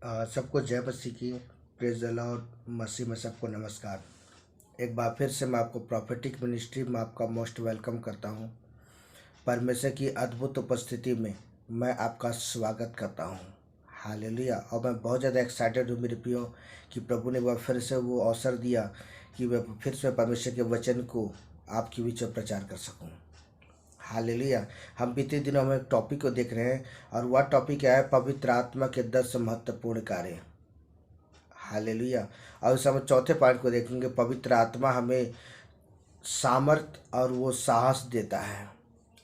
सबको जय मसीह की। Praise the Lord. मसीह में सबको नमस्कार। एक बार फिर से मैं आपको प्रॉफिटिक मिनिस्ट्री में आपका मोस्ट वेलकम करता हूं। परमेश्वर की अद्भुत उपस्थिति में मैं आपका स्वागत करता हूं। हालेलुया। और मैं बहुत ज़्यादा एक्साइटेड हूँ मेरे प्रियो कि प्रभु ने वह फिर से वो अवसर दिया कि मैं फिर से परमेश्वर के वचन को आपके बीच में प्रचार कर सकूँ। हालेलुया। हम बीते दिनों में एक टॉपिक को देख रहे हैं और वह टॉपिक क्या है? पवित्र आत्मा के 10 महत्वपूर्ण कार्य। हालेलुया। और इस हम चौथे पॉइंट को देखेंगे। पवित्र आत्मा हमें सामर्थ और वो साहस देता है।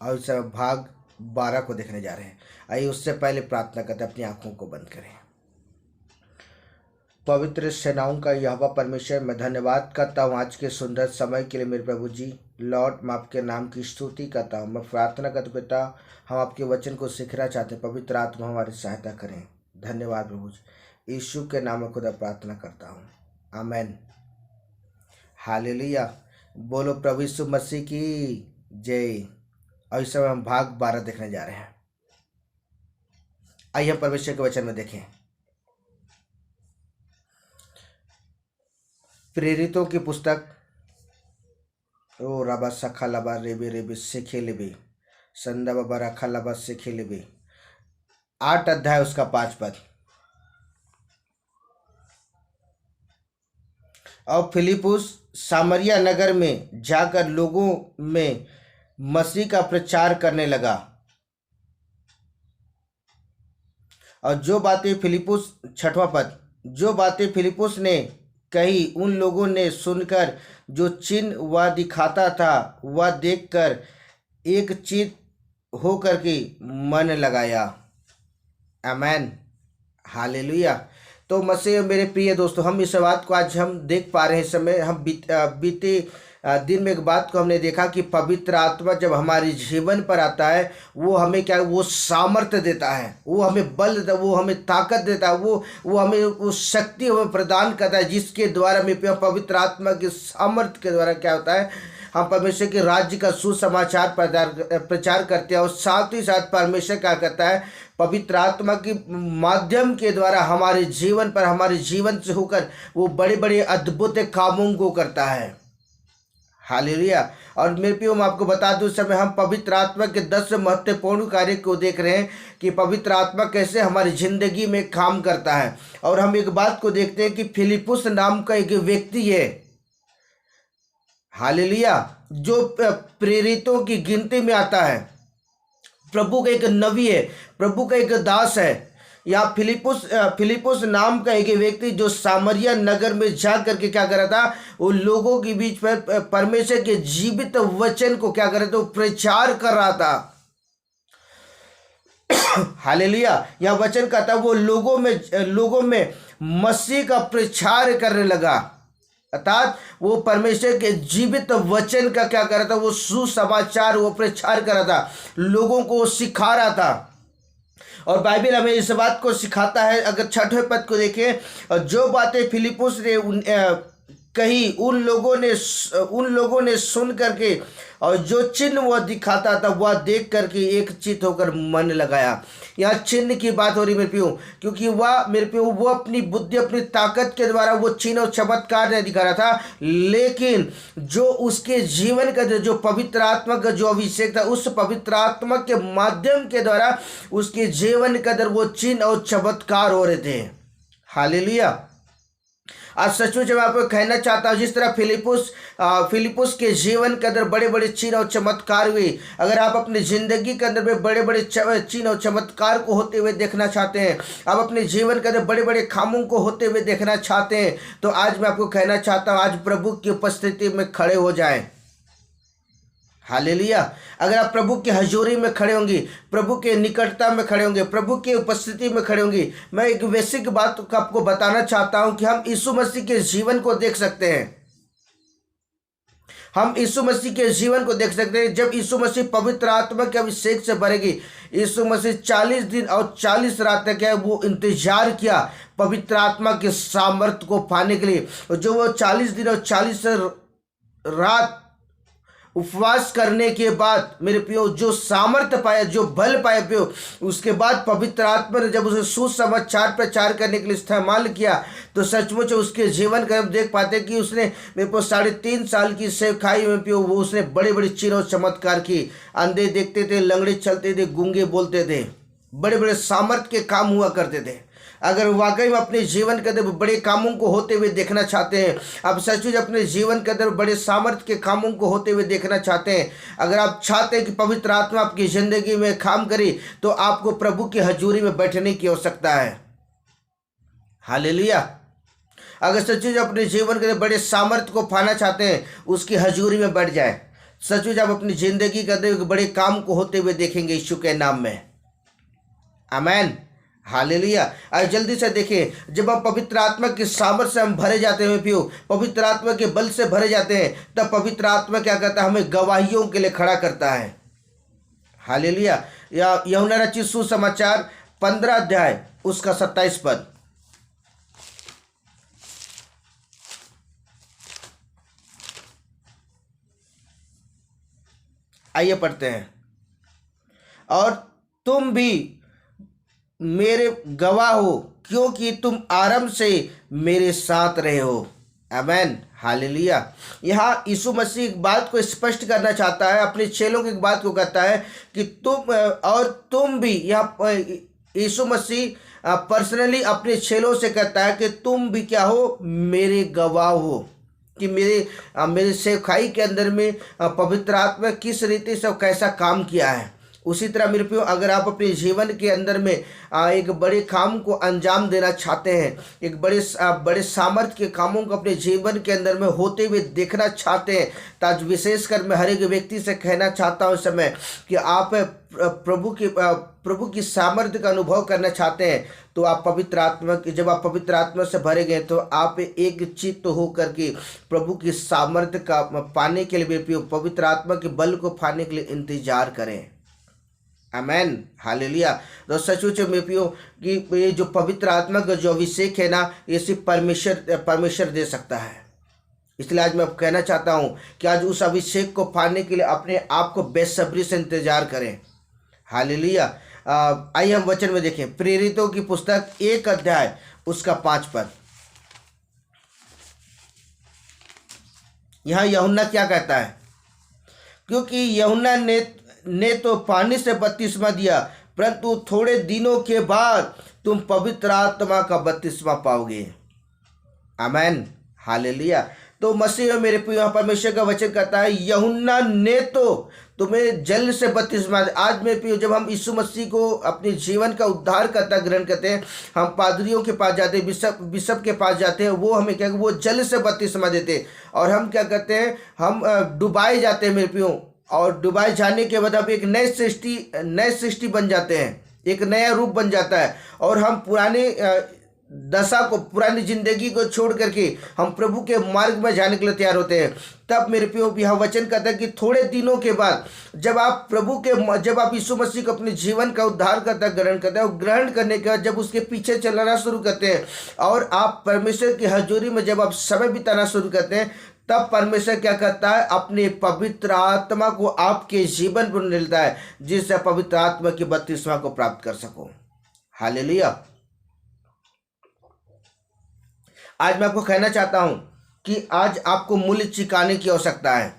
और इस समय भाग 12 को देखने जा रहे हैं। आइए उससे पहले प्रार्थना करते अपनी आंखों को बंद करें। पवित्र सेनाओं का यहोवा परमेश्वर, मैं धन्यवाद करता हूँ आज के सुंदर समय के लिए मेरे प्रभु जी। लॉर्ड, मैं आपके नाम की स्तुति करता हूँ। मैं प्रार्थना करता पिता, हम आपके वचन को सीखना चाहते हैं। पवित्र आत्मा हमारी सहायता करें। धन्यवाद प्रभु जी। यीशु के नाम में खुदा प्रार्थना करता हूँ, आमेन। हालेलुया। बोलो प्रभु यीशु मसीह की जय। और इस समय हम भाग 12 देखने जा रहे हैं। आइए हम परमेश्वर के वचन में देखें। प्रेरितों की पुस्तक ओ राबा सखा लबा रेबे रेबे सेखे लेबे संदा बाबा रखा लबा सेखे लेबे 8 अध्याय उसका 5 पद। और फिलिपुस सामरिया नगर में जाकर लोगों में मसीह का प्रचार करने लगा। और जो बातें फिलिपुस 6वां पद, जो बातें फिलिपुस ने कही उन लोगों ने सुनकर जो चिन्ह वह दिखाता था वह देखकर एक चित होकर के मन लगाया। आमेन। हालेलुया। तो मसीह मेरे प्रिय दोस्तों, हम इस बात को आज हम देख पा रहे हैं। इस समय हम बीते दिन में एक बात को हमने देखा कि पवित्र आत्मा जब हमारे जीवन पर आता है वो हमें क्या, वो सामर्थ्य देता है, वो हमें बल देता है, वो हमें ताकत देता है, वो हमें वो शक्ति हमें प्रदान करता है जिसके द्वारा में पवित्र आत्मा के सामर्थ्य के द्वारा क्या होता है, हम परमेश्वर के राज्य का सुसमाचार प्रचार करते हैं। और साथ ही साथ परमेश्वर क्या करता है, पवित्र आत्मा के माध्यम के द्वारा हमारे जीवन पर, हमारे जीवन से होकर वो बड़े बड़े अद्भुत कामों को करता है। हालेलुया। और मेरे प्रियो, मैं आपको बता दूं, इस समय हम पवित्र आत्मा के 10 महत्वपूर्ण कार्य को देख रहे हैं कि पवित्र आत्मा कैसे हमारी जिंदगी में काम करता है। और हम एक बात को देखते हैं कि फिलिपुस नाम का एक व्यक्ति है, हालेलुया, जो प्रेरितों की गिनती में आता है। प्रभु का एक नबी है, प्रभु का एक दास है। या फिलिपुस नाम का एक व्यक्ति जो सामरिया नगर में जा करके क्या कर रहा था, वो लोगों के बीच पर परमेश्वर के जीवित वचन को क्या कर रहा था, वो प्रचार कर रहा था। हालेलुया। यह वचन का था वो लोगों में मसीह का प्रचार करने लगा। अर्थात वो परमेश्वर के जीवित वचन का क्या कर रहा था, वो सुसमाचार वो प्रचार कर रहा था, लोगों को सिखा रहा था। और बाइबल हमें इस बात को सिखाता है। अगर 6वें पद को देखें, जो बातें फिलिपुस ने कही उन लोगों ने सुन करके और जो चिन्ह वह दिखाता था वह देख करके एक चित होकर मन लगाया। यहाँ चिन्ह की बात हो रही मेरे प्रियो, क्योंकि वो अपनी बुद्धि, अपनी ताकत के द्वारा वो चिन्ह और चमत्कार नहीं दिखा रहा था, लेकिन जो उसके जीवन का जो पवित्र आत्मा का जो अभिषेक था, उस पवित्र आत्मा के माध्यम के द्वारा उसके जीवन के अंदर वो चिन्ह और चमत्कार हो रहे थे। हालेलुया। आज सचमुच मैं आपको कहना चाहता हूँ, जिस तरह फिलिपुस के जीवन के अंदर बड़े बड़े चिन्ह और चमत्कार हुए, अगर आप अपनी जिंदगी के अंदर में बड़े बड़े चिन्ह और चमत्कार को होते हुए देखना चाहते हैं, आप अपने जीवन के अंदर बड़े बड़े कामों को होते हुए देखना चाहते हैं, तो आज मैं आपको कहना चाहता हूँ, आज प्रभु की उपस्थिति में खड़े हो जाएं। हालेलुया। अगर आप प्रभु की हजूरी में खड़े होंगे, प्रभु के निकटता में खड़े होंगे, प्रभु की उपस्थिति में खड़े होंगे, मैं एक बेसिक बात को आपको बताना चाहता हूं कि हम यीशु मसीह के जीवन को देख सकते हैं। हम यीशु मसीह के जीवन को देख सकते हैं। जब यीशु मसीह पवित्र आत्मा के अभिषेक से भरेगी, यीशु मसीह 40 दिन और 40 रात तक है वो इंतजार किया पवित्र आत्मा के सामर्थ्य को पाने के लिए। जो वो 40 दिन और 40 रात उपवास करने के बाद मेरे प्रियो जो सामर्थ्य पाया, जो बल पाया प्रियो, उसके बाद पवित्र आत्मा ने जब उसे सुसमाचार प्रचार करने के लिए इस्तेमाल किया तो सचमुच उसके जीवन का हम देख पाते कि उसने मेरे को 3.5 साल की सेवकाई में प्रियो वो उसने बड़े बड़े चिन्ह और चमत्कार की। अंधे देखते थे, लंगड़े चलते थे, गूंगे बोलते थे, बड़े बड़े सामर्थ्य के काम हुआ करते थे। अगर वाकई में अपने जीवन के अंदर बड़े कामों को होते हुए देखना चाहते हैं, आप सचमुच अपने जीवन के अंदर बड़े सामर्थ्य के कामों को होते हुए देखना चाहते हैं, अगर आप चाहते हैं कि पवित्र आत्मा आपकी ज़िंदगी में काम करे, तो आपको प्रभु की हजूरी में बैठने की आवश्यकता है। हालेलुया। अगर सचमुच अपने जीवन के अंदर बड़े सामर्थ्य को पाना चाहते हैं, उसकी हजूरी में बैठ जाए। सचमुच आप अपनी ज़िंदगी के अंदर बड़े काम को होते हुए देखेंगे यीशु के नाम में। आमीन। हालेलुया। आज जल्दी से देखें, जब हम पवित्र आत्मा के सामर्थ्य से हम भरे जाते हैं प्रियो, पवित्र आत्मा के बल से भरे जाते हैं, तब पवित्र आत्मा क्या करता है? हमें गवाहियों के लिए खड़ा करता है। हालेलुया। या यूहन्ना रचित सुसमाचार 15 अध्याय उसका 27 पद। आइए पढ़ते हैं। और तुम भी मेरे गवाह हो, क्योंकि तुम आरंभ से मेरे साथ रहे हो। आमीन। हालेलुया। यहाँ यीशु मसीह एक बात को स्पष्ट करना चाहता है, अपने चेलों की एक बात को कहता है कि तुम भी, यहाँ यीशु मसीह पर्सनली अपने चेलों से कहता है कि तुम भी क्या हो? मेरे गवाह हो, कि मेरे सेवकाई के अंदर में पवित्र आत्मा किस रीति से कैसा काम किया है। उसी तरह मेरे प्रियो, अगर आप अपने जीवन के अंदर में एक बड़े काम को अंजाम देना चाहते हैं, एक बड़े सामर्थ्य के कामों को अपने जीवन के अंदर में होते हुए देखना चाहते हैं, तो आज विशेषकर मैं हर एक व्यक्ति से कहना चाहता हूँ इस समय कि आप प्रभु की सामर्थ्य का अनुभव करना चाहते हैं, तो आप पवित्र आत्मा की, जब आप पवित्र आत्मा से भरे गए तो आप एक चित्त हो करके प्रभु की सामर्थ्य का पाने के लिए मेरे प्रियो, पवित्र आत्मा के बल को पाने के लिए इंतजार करें। आमीन। हालेलुया। तो सचमुच में पियो कि ये जो पवित्र आत्मा का जो अभिषेक है ना, ये सिर्फ परमेश्वर दे सकता है। इसलिए आज मैं कहना चाहता हूँ कि आज उस अभिषेक को पाने के लिए अपने आप को बेसब्री से इंतजार करें। हालेलुया। आइए हम वचन में देखें, प्रेरितों की पुस्तक 1 अध्याय उसका 5 पद। यहाँ यूहन्ना क्या कहता है? क्योंकि यूहन्ना ने तो पानी से बपतिस्मा दिया, परंतु थोड़े दिनों के बाद तुम पवित्र आत्मा का बपतिस्मा पाओगे। आमीन। हालेलुया। तो मसीह में मेरे प्रिय परमेश्वर का वचन कहता है, यूहन्ना ने तो तुम्हें जल से बपतिस्मा। आज मेरे प्रिय, जब हम यीशु मसीह को अपने जीवन का उद्धारकर्ता ग्रहण करते हैं, हम पादरियों के पास जाते हैं, बिशप के पास जाते हैं, वो हमें क्या, वो जल से बपतिस्मा देते हैं, और हम क्या करते हैं? हम डुबाए जाते हैं मेरे प्रियो, और डुबाए जाने के बाद अब एक नई सृष्टि बन जाते हैं, एक नया रूप बन जाता है, और हम पुराने दशा को, पुरानी जिंदगी को छोड़ करके हम प्रभु के मार्ग में जाने के लिए तैयार होते हैं। तब मेरे प्रियो, यह वचन कहता है कि थोड़े दिनों के बाद जब आप यीशु मसीह को अपने जीवन का उद्धारकर्ता ग्रहण करते हैं, और ग्रहण करने के बाद जब उसके पीछे चलना शुरू करते हैं, और आप परमेश्वर की हजूरी में जब आप समय बिताना शुरू करते हैं, तब परमेश्वर क्या करता है? अपने पवित्र आत्मा को आपके जीवन पर मिलता है, जिससे पवित्र आत्मा की बपतिस्मा को प्राप्त कर सको। हालेलुया। आज मैं आपको कहना चाहता हूं कि आज आपको मूल्य चुकाने की आवश्यकता है,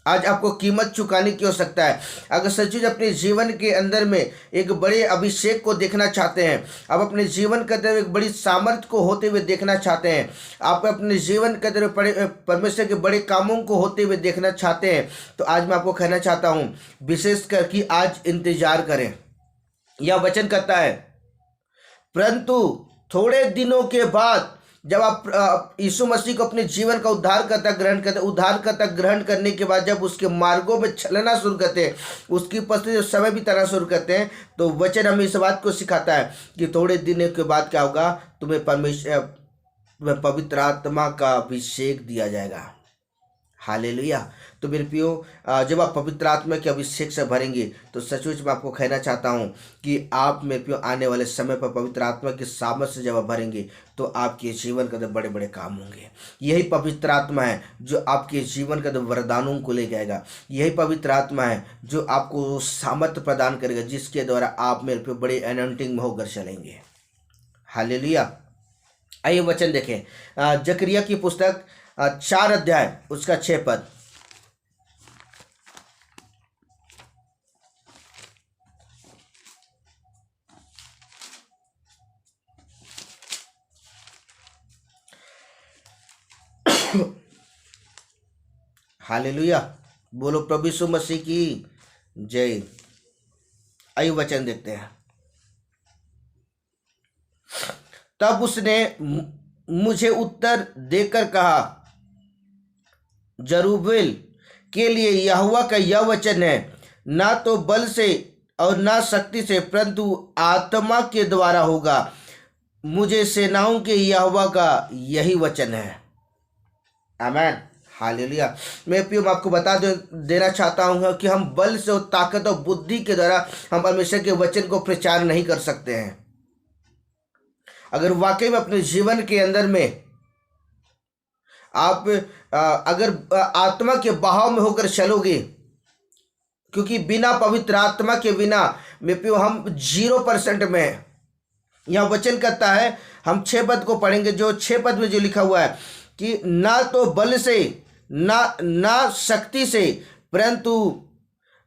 आज आपको कीमत चुकाने की आवश्यकता है। अगर सचमुच अपने जीवन के अंदर में एक बड़े अभिषेक को देखना चाहते हैं, आप अपने जीवन के अंदर एक बड़ी सामर्थ्य को होते हुए देखना चाहते हैं, आप अपने जीवन के अंदर परमेश्वर के बड़े कामों को होते हुए देखना चाहते हैं, तो आज मैं आपको कहना चाहता हूँ विशेषकर कि आज इंतजार करें। यह वचन कहता है, परंतु थोड़े दिनों के बाद जब आप यीशु मसीह को अपने जीवन का उद्धारकर्ता ग्रहण करने के बाद जब उसके मार्गों में चलना शुरू करते हैं, उसकी उपस्थिति में समय बिताना शुरू करते हैं, तो वचन हमें इस बात को सिखाता है कि थोड़े दिनों के बाद क्या होगा? तुम्हें पवित्र आत्मा का अभिषेक दिया जाएगा। हालेलुया। तो मेरे प्रियो, जब आप पवित्र आत्मा के अभिषेक से भरेंगे तो सचमुच मैं आपको कहना चाहता हूँ कि आप मेरे प्रियो आने वाले समय पर पवित्र आत्मा की सामर्थ से जब आप भरेंगे तो आपके जीवन के अंदर बड़े बड़े काम होंगे। यही पवित्र आत्मा है जो आपके जीवन के अंदर वरदानों को ले जाएगा। यही पवित्र आत्मा है जो आपको सामर्थ्य प्रदान करेगा, जिसके द्वारा आप मेरे प्रियो बड़े अनॉइंटिंग में होकर चलेंगे। हालेलुया। आइए वचन देखें, जकरिया की पुस्तक 4 अध्याय उसका 6 पद। हालेलुया। बोलो प्रभु यीशु मसीह की जय। आइए वचन देखते हैं। तब उसने मुझे उत्तर देकर कहा, जरूब्बाबेल के लिए यहोवा का यह वचन है, ना तो बल से और ना शक्ति से परंतु आत्मा के द्वारा होगा। मुझे सेनाओं के यहोवा का यही वचन है। आमीन। हालेलुया। मैं प्रियो आपको बता देना चाहता हूँ कि हम बल से और ताकत और बुद्धि के द्वारा हम परमेश्वर के वचन को प्रचार नहीं कर सकते हैं। अगर वाकई में अपने जीवन के अंदर में आप अगर आत्मा के बहाव में होकर चलोगे, क्योंकि बिना पवित्र आत्मा के बिना मैं प्रियो हम 0% में है। यह वचन कहता है, हम 6 पद को पढ़ेंगे, जो 6 पद में जो लिखा हुआ है कि ना तो बल से ना शक्ति से परंतु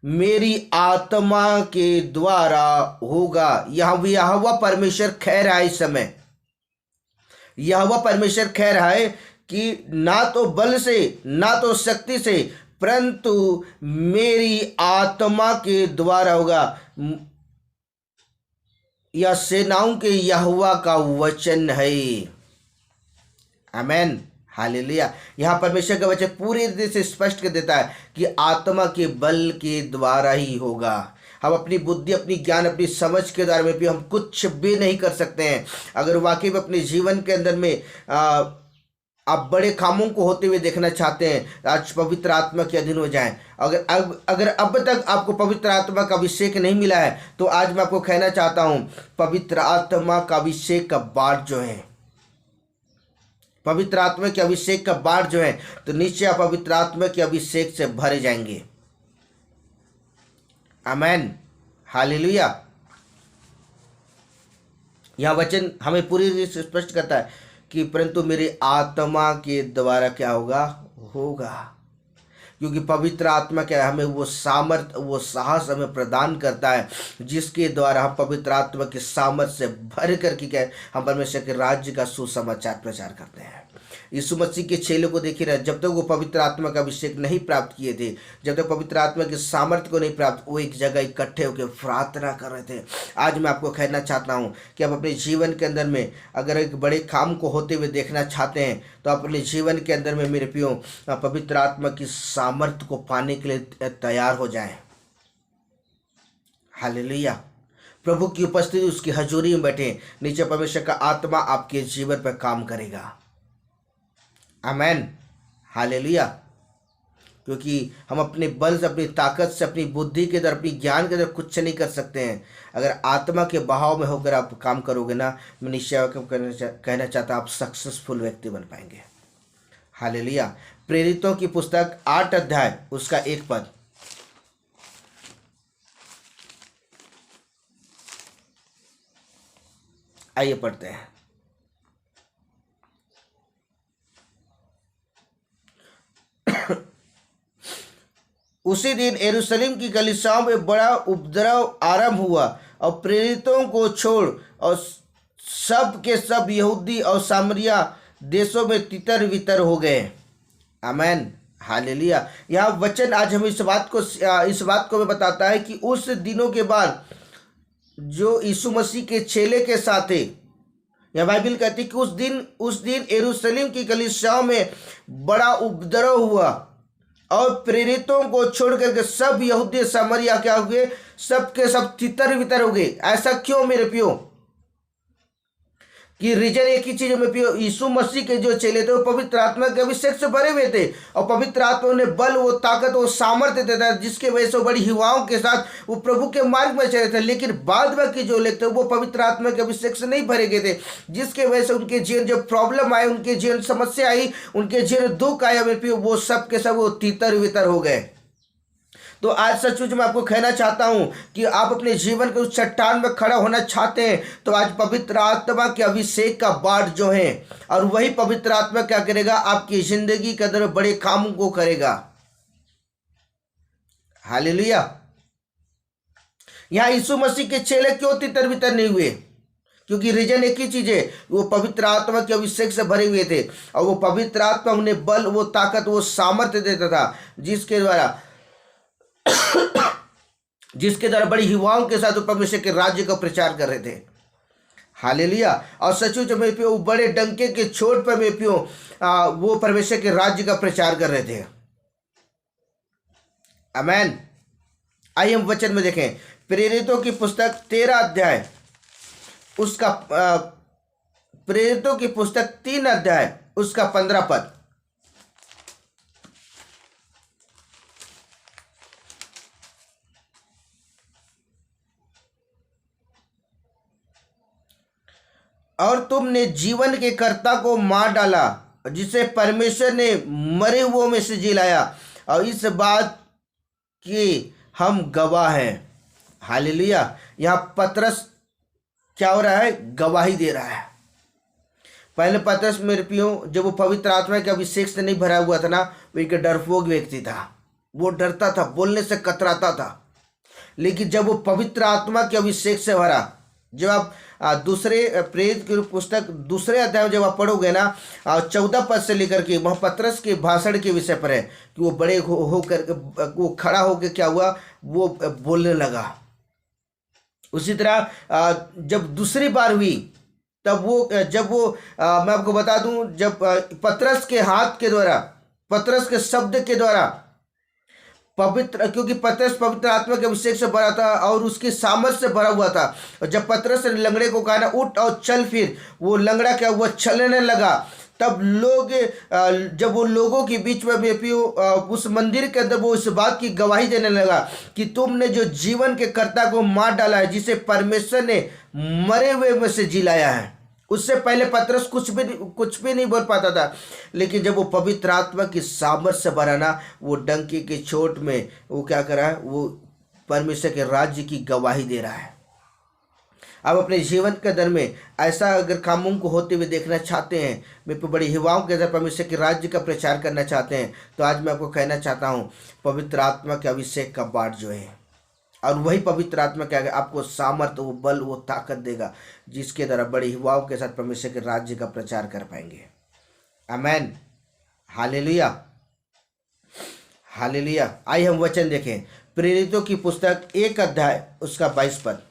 मेरी आत्मा के द्वारा होगा। यहोवा परमेश्वर कह रहा है इस समय, यहोवा परमेश्वर कह रहा है कि ना तो बल से ना तो शक्ति से परंतु मेरी आत्मा के द्वारा होगा। यह सेनाओं के यहोवा का वचन है। आमीन। हालेलुया। यहाँ परमेश्वर का वचन पूरी रीति से स्पष्ट कर देता है कि आत्मा के बल के द्वारा ही होगा। हम अपनी बुद्धि, अपनी ज्ञान, अपनी समझ के द्वारा में भी हम कुछ भी नहीं कर सकते हैं। अगर वाकई में अपने जीवन के अंदर में आप बड़े कामों को होते हुए देखना चाहते हैं, आज पवित्र आत्मा के अधीन हो जाएं। अगर अब तक आपको पवित्र आत्मा का अभिषेक नहीं मिला है तो आज मैं आपको कहना चाहता हूं, पवित्र आत्मा का अभिषेक का बाढ़ जो है, पवित्र आत्मा के अभिषेक का बाढ़ जो है, तो नीचे आप पवित्र आत्मा के अभिषेक से भरे जाएंगे। आमीन। हालेलुया। यह वचन हमें पूरी रीति से स्पष्ट करता है कि परंतु मेरी आत्मा के द्वारा क्या होगा। क्योंकि पवित्र आत्मा क्या है, हमें वो सामर्थ, वो साहस हमें प्रदान करता है, जिसके द्वारा हम पवित्र आत्मा के सामर्थ से भर करके क्या हम परमेश्वर के राज्य का सुसमाचार प्रचार करते हैं। यीशु मसीह के चेलों को देखिए ना, जब तक वो पवित्र आत्मा का अभिषेक नहीं प्राप्त किए थे, जब तक पवित्र आत्मा के सामर्थ्य को नहीं प्राप्त, वो एक जगह इकट्ठे होकर प्रार्थना कर रहे थे। आज मैं आपको कहना चाहता हूँ कि आप अपने जीवन के अंदर में अगर एक बड़े काम को होते हुए देखना चाहते हैं तो आप अपने जीवन के अंदर में मेरे प्रियो पवित्र आत्मा की सामर्थ्य को पाने के लिए तैयार हो जाएं। हालेलुया। प्रभु की उपस्थिति, उसकी हजूरी में बैठे, नीचे परमेश्वर का आत्मा आपके जीवन पर काम करेगा। आमीन। हालेलुया। क्योंकि हम अपने बल से, अपनी ताकत से, अपनी बुद्धि के द्वारा, अपनी ज्ञान के द्वारा कुछ नहीं कर सकते हैं। अगर आत्मा के बहाव में होकर आप काम करोगे ना, मैं निश्चय कहना चाहता आप सक्सेसफुल व्यक्ति बन पाएंगे। हालेलुया। प्रेरितों की पुस्तक 8 अध्याय उसका 1 पद। आइए पढ़ते हैं। उसी दिन यरूशलेम की कलीसियाओं में बड़ा उपद्रव आरंभ हुआ और प्रेरितों को छोड़ और सब के सब यहूदी और सामरिया देशों में तितर वितर हो गए। आमीन। हालेलुया। यह वचन आज हमें इस बात को मैं बताता है कि उस दिनों के बाद जो यीशु मसीह के चेले के साथ थे, यह बाइबल कहती है कि उस दिन यरूशलेम की कलीसियाओं में बड़ा उपद्रव हुआ और प्रेरितों को छोड़ करके सब यहूदी सामरिया क्या हुए, सब के सब तितर वितर हो गए। ऐसा क्यों मेरे प्रियो? कि रीजन एक ही चीज में यीशु मसीह के जो चेले थे वो पवित्र आत्मा के अभिषेक से भरे हुए थे, और पवित्र आत्मा ने बल, वो ताकत, वो सामर्थ्य देता है, जिसके वजह से वो बड़ी युवाओं के साथ वो प्रभु के मार्ग में चले थे। लेकिन बाद में के जो लोग थे वो पवित्र आत्मा के अभिषेक से नहीं भरे गए थे, जिसके वजह से उनके जीवन जो प्रॉब्लम आए, उनके जीवन समस्या आई, उनके जीवन दुख आया, वो सब के सब वो तीतर वितर हो गए। तो आज सचमुच मैं आपको कहना चाहता हूं कि आप अपने जीवन के उस चट्टान में खड़ा होना चाहते हैं तो आज पवित्र आत्मा के अभिषेक का बाढ़ जो है, और वही पवित्र आत्मा क्या करेगा, आपकी जिंदगी के अंदर बड़े कामों को करेगा। हालेलुया। यहां यीशु मसीह के चेले क्यों तितर बितर नहीं हुए? क्योंकि रीजन एक ही चीज है, वो पवित्र आत्मा के अभिषेक से भरे हुए थे, और वो पवित्र आत्मा उन्हें बल, वो ताकत, वो सामर्थ्य देता था, जिसके द्वारा बड़ी युवाओं के साथ परमेश्वर के राज्य का प्रचार कर रहे थे। हालेलुया। और सचमुच में वो बड़े डंके के छोट पर में वो परमेश्वर के राज्य का प्रचार कर रहे थे। आमेन। आइए हम वचन में देखें, प्रेरितों की पुस्तक 13 अध्याय उसका प्रेरितों की पुस्तक 3 अध्याय उसका 15 पद। और तुमने जीवन के कर्ता को मार डाला, जिसे परमेश्वर ने मरे हुओं में से जिलाया, और इस बात की हम गवाह हैं। हालेलुया। यहाँ पतरस क्या हो रहा है? गवाही दे रहा है। पहले पतरस मेरे प्रियो, जब वो पवित्र आत्मा के अभिषेक से नहीं भरा हुआ था ना, वो एक डरपोक व्यक्ति था, वो डरता था, बोलने से कतराता था। लेकिन जब वो पवित्र आत्मा के अभिषेक से भरा, जब आप दूसरे प्रेरित की पुस्तक दूसरे अध्याय में जब आप पढ़ोगे ना, 14 पद से लेकर के, वहाँ पतरस के भाषण के विषय पर है कि वो बड़े होकर वो खड़ा होकर क्या हुआ, वो बोलने लगा। उसी तरह जब दूसरी बार हुई तब वो मैं आपको बता दूं, जब पतरस के हाथ के द्वारा, पतरस के शब्द के द्वारा पवित्र, क्योंकि पतरस पवित्र आत्मा के अभिषेक से भरा था और उसकी सामर्थ से भरा हुआ था, और जब पतरस ने लंगड़े को कहा ना उठ और चल, फिर वो लंगड़ा क्या हुआ, चलने लगा। तब लोग, जब वो लोगों के बीच में उस मंदिर के अंदर वो इस बात की गवाही देने लगा कि तुमने जो जीवन के कर्ता को मार डाला है, जिसे परमेश्वर ने मरे हुए में से जिलाया है। उससे पहले पतरस कुछ भी नहीं बोल पाता था, लेकिन जब वो पवित्र आत्मा की सामर्थ से भरा ना, वो डंकी की चोट में वो क्या कर रहा है, वो परमेश्वर के राज्य की गवाही दे रहा है। अब अपने जीवन के दर में ऐसा अगर कामों को होते हुए देखना चाहते हैं, मैं बड़ी युवाओं के अंदर परमेश्वर के राज्य का प्रचार करना चाहते हैं, तो आज मैं आपको कहना चाहता हूँ, पवित्र आत्मा के अभिषेक का बाढ़ जो है, और वही पवित्र आत्मा क्या है, आपको सामर्थ, वो बल, वो ताकत देगा, जिसके द्वारा बड़े युवाओं के साथ परमेश्वर के राज्य का प्रचार कर पाएंगे। आमेन। हालेलुया। हालेलुया। आइए हम वचन देखें, प्रेरितों की पुस्तक 1 अध्याय उसका 22 पद।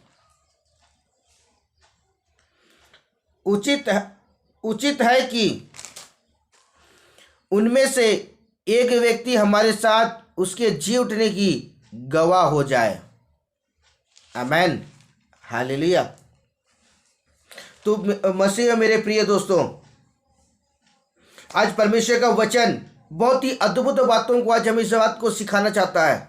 उचित है कि उनमें से एक व्यक्ति हमारे साथ उसके जी उठने की गवाह हो जाए। आमेन। हालेलुया। तो मसीह मेरे प्रिय दोस्तों, आज परमेश्वर का वचन बहुत ही अद्भुत बातों को आज हमें इस बात को सिखाना चाहता है।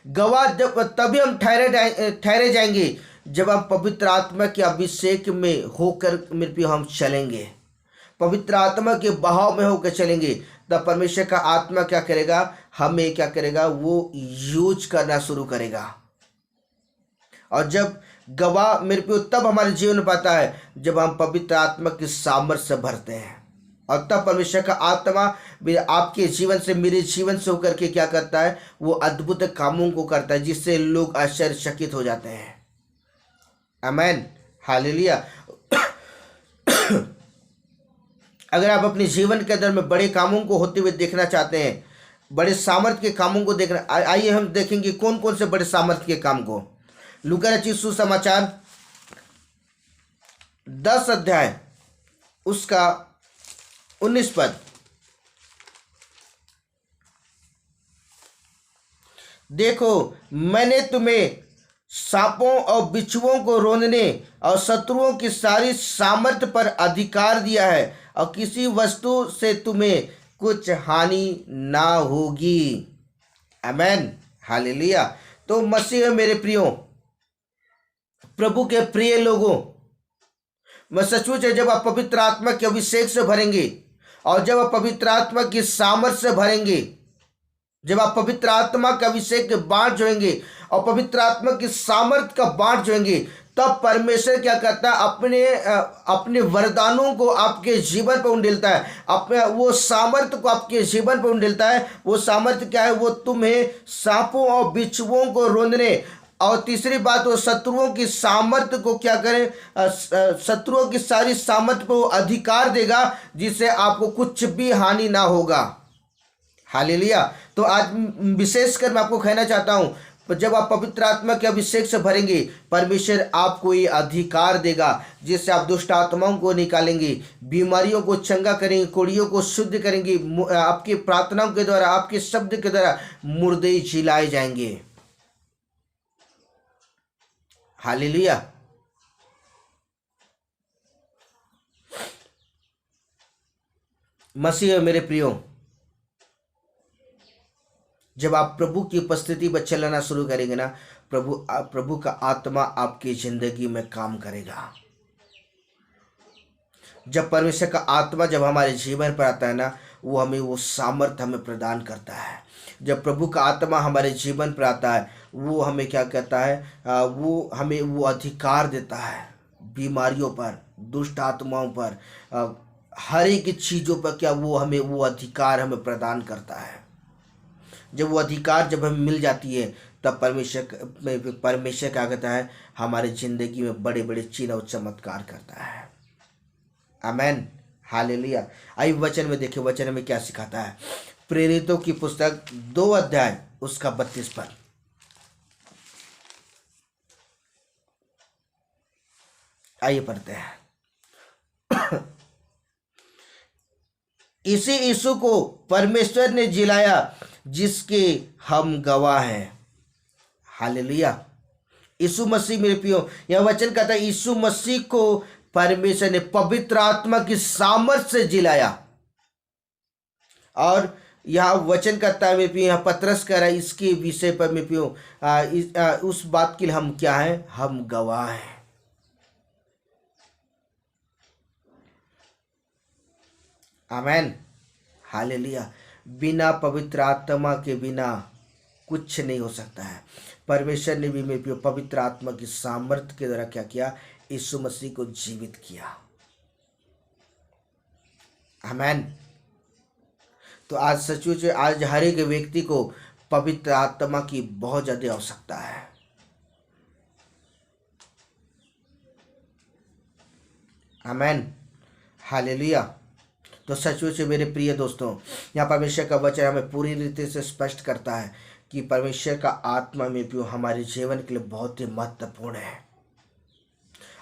गवाह जब तभी हम ठहरे जाएंगे जब हम पवित्र आत्मा के अभिषेक में होकर मेरे हम चलेंगे, पवित्र आत्मा के बहाव में होकर चलेंगे, तब परमेश्वर का आत्मा क्या करेगा, हमें क्या करेगा, वो यूज करना शुरू करेगा। और जब गवाह मेरे पे तब हमारे जीवन में पाता है जब हम पवित्र आत्मा की सामर्थ्य से भरते हैं, और तब परमेश्वर का आत्मा आपके जीवन से, मेरे जीवन से होकर के क्या करता है, वो अद्भुत कामों को करता है, जिससे लोग आश्चर्यचकित हो जाते हैं। आमेन। हालेलुया। अगर आप अपने जीवन के अंदर में बड़े कामों को होते हुए देखना चाहते हैं, बड़े सामर्थ्य के कामों को देखना, आइए हम देखेंगे कौन कौन से बड़े सामर्थ्य के काम को। लूका रचित सुसमाचार 10 अध्याय उसका 19 पद। देखो, मैंने तुम्हें सांपों और बिच्छुओं को रौंदने और शत्रुओं की सारी सामर्थ्य पर अधिकार दिया है, और किसी वस्तु से तुम्हें कुछ हानि ना होगी। आमेन, हालेलुया। तो मसीह में मेरे प्रियो, प्रभु के प्रिय लोगों, मैं सचमुच है, जब आप पवित्र आत्मा के अभिषेक से भरेंगे और जब आप पवित्र आत्मा की सामर्थ से भरेंगे, जब आप पवित्र आत्मा के अभिषेक के बांट जोएंगे और पवित्र आत्मा की सामर्थ का बांट जोएंगे, तब परमेश्वर क्या करता है, अपने वरदानों को आपके जीवन पर उंडेलता है, अपने वो सामर्थ्य को आपके जीवन पर उंडेलता है। वो सामर्थ्य क्या है? वो तुम्हें सांपों और बिच्छुओं को रौंदने, और तीसरी बात, वो शत्रुओं की सामर्थ्य को क्या करें, शत्रुओं की सारी सामर्थ्य को अधिकार देगा, जिससे आपको कुछ भी हानि ना होगा। हालेलुया। तो आज विशेषकर मैं आपको कहना चाहता हूं, जब आप पवित्र आत्मा के अभिषेक से भरेंगे, परमेश्वर आपको ये अधिकार देगा, जिससे आप दुष्ट आत्माओं को निकालेंगे, बीमारियों को चंगा करेंगे, कोड़ियों को शुद्ध करेंगे, आपकी प्रार्थनाओं के द्वारा, आपके शब्द के द्वारा मुर्दे जिलाए जाएंगे। हालेलुया। मसीह मेरे प्रियो, जब आप प्रभु की उपस्थिति पर चलना शुरू करेंगे ना, प्रभु का आत्मा आपकी जिंदगी में काम करेगा। जब परमेश्वर का आत्मा जब हमारे जीवन पर आता है ना, वो हमें वो सामर्थ्य हमें प्रदान करता है। जब प्रभु का आत्मा हमारे जीवन पर आता है, वो हमें क्या कहता है, वो हमें वो अधिकार देता है, बीमारियों पर, दुष्ट आत्माओं पर, हर एक चीज़ों पर, क्या वो हमें वो अधिकार हमें प्रदान करता है। जब वो अधिकार जब हमें मिल जाती है, तब परमेश्वर क्या कहता है, हमारी ज़िंदगी में बड़े बड़े चिन्ह और चमत्कार करता है। आमेन, हालेलुया। आइए वचन में देखिए, वचन में क्या सिखाता है। प्रेरितों की पुस्तक 2 अध्याय उसका 32 पद। आइए पढ़ते हैं। इसी यीशु को परमेश्वर ने जिलाया, जिसके हम गवाह हैं। हालेलुया। यीशु मसीह मेरे प्रियो, यह वचन कहता है, यीशु मसीह को परमेश्वर ने पवित्र आत्मा की सामर्थ से जिलाया। और यह वचन कहता है मेरे प्रियो, यहाँ पतरस कह रहा है इसके विषय पर मेरे प्रियो, उस बात के लिए हम क्या हैं, हम गवाह हैं। आमेन, हालेलुया। बिना पवित्र आत्मा के बिना कुछ नहीं हो सकता है। परमेश्वर ने भी मेरे पवित्र आत्मा की सामर्थ्य के द्वारा क्या किया, यीशु मसीह को जीवित किया। आमेन। तो आज सचमुच, आज हर एक व्यक्ति को पवित्र आत्मा की बहुत ज्यादा आवश्यकता है। आमेन, हालेलुया। तो सचमुच मेरे प्रिय दोस्तों, यहाँ परमेश्वर का वचन हमें पूरी रीति से स्पष्ट करता है कि परमेश्वर का आत्मा में भी हमारे जीवन के लिए बहुत ही महत्वपूर्ण है।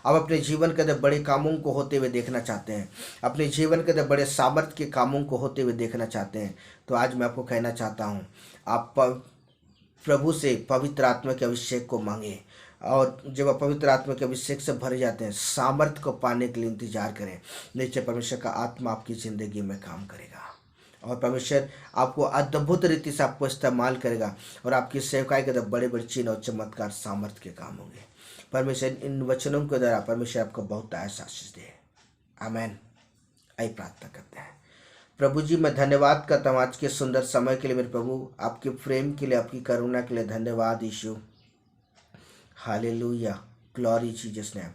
अब अपने जीवन के अंदर बड़े कामों को होते हुए देखना चाहते हैं, अपने जीवन के अंदर बड़े सामर्थ्य के कामों को होते हुए देखना चाहते हैं, तो आज मैं आपको कहना चाहता हूँ, आप प्रभु से पवित्र आत्मा के अभिषेक को मांगे। और जब आप पवित्र आत्मा के अभिषेक से भरे जाते हैं, सामर्थ्य को पाने के लिए इंतजार करें। नीचे परमेश्वर का आत्मा आपकी ज़िंदगी में काम करेगा और परमेश्वर आपको अद्भुत रीति से आपको इस्तेमाल करेगा और आपकी सेवकाई के अंदर बड़े बड़े चिन्ह और चमत्कार सामर्थ्य के काम होंगे। परमेश्वर इन वचनों के द्वारा परमेश्वर आपको बहुत आशीष दे। आमेन। आइए प्रार्थना करते हैं। प्रभु जी, मैं धन्यवाद करता हूँ आज के सुंदर समय के लिए। मेरे प्रभु, आपके प्रेम के लिए, आपकी करुणा के लिए धन्यवाद Yeshu. Hallelujah, glory Jesus name.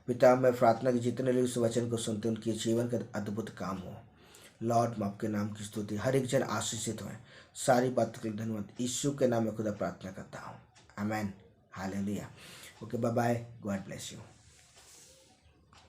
पिता, मैं प्रार्थना की जितने लोग इस वचन को सुनते हैं उनके जीवन का अद्भुत काम हो। लॉर्ड, मैं आपके नाम की स्तुति, हर एक जन आशीषित हों। सारी बातों के लिए धन्यवाद यीशु के नाम में खुदा प्रार्थना करता हूँ। Amen, hallelujah. Okay, bye bye, God bless you.